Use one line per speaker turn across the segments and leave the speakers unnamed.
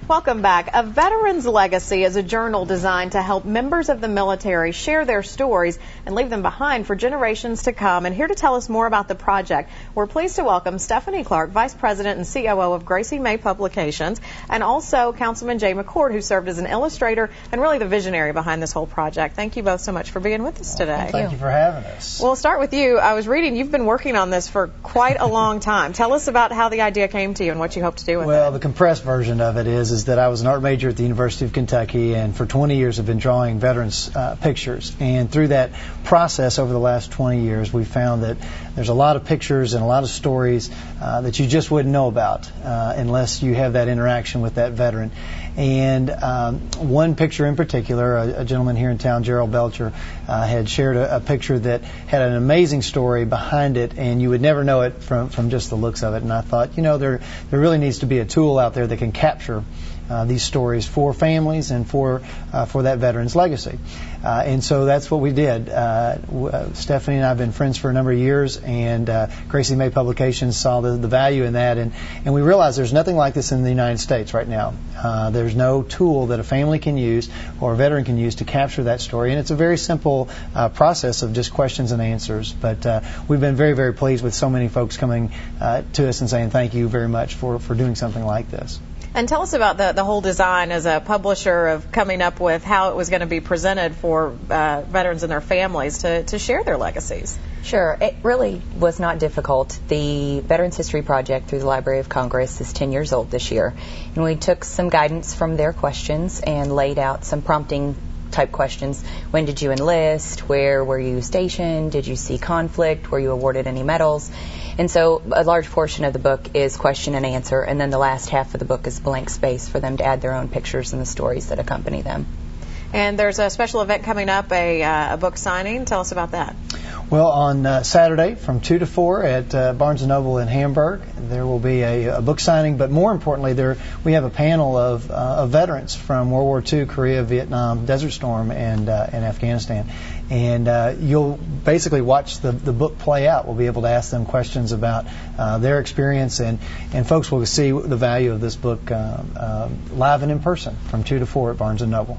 Welcome back. A Veteran's Legacy is a journal designed to help members of the military share their stories and leave them behind for generations to come. And here to tell us more about the project, we're pleased to welcome Stephanie Clark, Vice President and COO of Gracie May Publications, and also Councilman Jay McCord, who served as an illustrator and really the visionary behind this whole project. Thank you both so much for being with us today.
Thank you for having us.
Well, I'll start with you. I was reading you've been working on this for quite a long time. Tell us about how the idea came to you and what you hope to do with it.
Well, the compressed version of it is that I was an art major at the University of Kentucky, and for 20 years have been drawing veterans pictures. And through that process over the last 20 years, we found that there's a lot of pictures and a lot of stories that you just wouldn't know about unless you have that interaction with that veteran. And one picture in particular, a gentleman here in town, Gerald Belcher, had shared a picture that had an amazing story behind it, and you would never know it from just the looks of it. And I thought, you know, there really needs to be a tool out there that can capture these stories for families and for that veteran's legacy. And so that's what we did. Stephanie and I have been friends for a number of years, and Gracie May Publications saw the value in that, and we realized there's nothing like this in the United States right now. There's no tool that a family can use or a veteran can use to capture that story, and it's a very simple process of just questions and answers. But we've been very, very pleased with so many folks coming to us and saying thank you very much for doing something like this.
And tell us about the whole design as a publisher of coming up with how it was going to be presented for veterans and their families to share their legacies.
Sure. It really was not difficult. The Veterans History Project through the Library of Congress is 10 years old this year. And we took some guidance from their questions and laid out some prompting type questions. When did you enlist? Where were you stationed? Did you see conflict? Were you awarded any medals? And so a large portion of the book is question and answer, and then the last half of the book is blank space for them to add their own pictures and the stories that accompany them.
And there's a special event coming up, a book signing. Tell us about that.
Well, on Saturday from 2 to 4 at Barnes & Noble in Hamburg, there will be a book signing, but more importantly, we have a panel of veterans from World War II, Korea, Vietnam, Desert Storm, and Afghanistan. And you'll basically watch the book play out. We'll be able to ask them questions about their experience, and folks will see the value of this book live and in person from 2 to 4 at Barnes & Noble.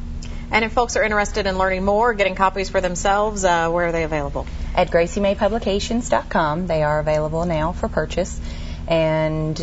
And if folks are interested in learning more, getting copies for themselves, where are they available?
At GracieMayPublications.com. They are available now for purchase. And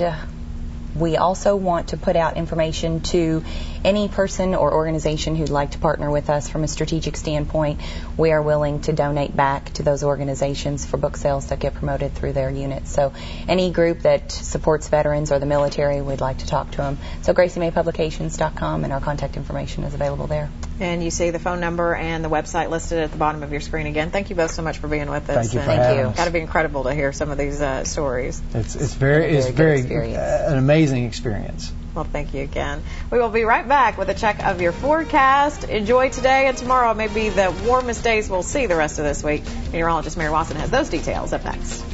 we also want to put out information to any person or organization who'd like to partner with us from a strategic standpoint. We are willing to donate back to those organizations for book sales that get promoted through their units. So any group that supports veterans or the military, we'd like to talk to them. So GracieMayPublications.com, and our contact information is available there.
And you see the phone number and the website listed at the bottom of your screen again. Thank you both so much for being with us.
Thank you for having us.
Got to be incredible to hear some of these stories.
It's very an amazing experience.
Well, thank you again. We will be right back with a check of your forecast. Enjoy today, and tomorrow may be the warmest days we'll see the rest of this week. Meteorologist Mary Watson has those details up next.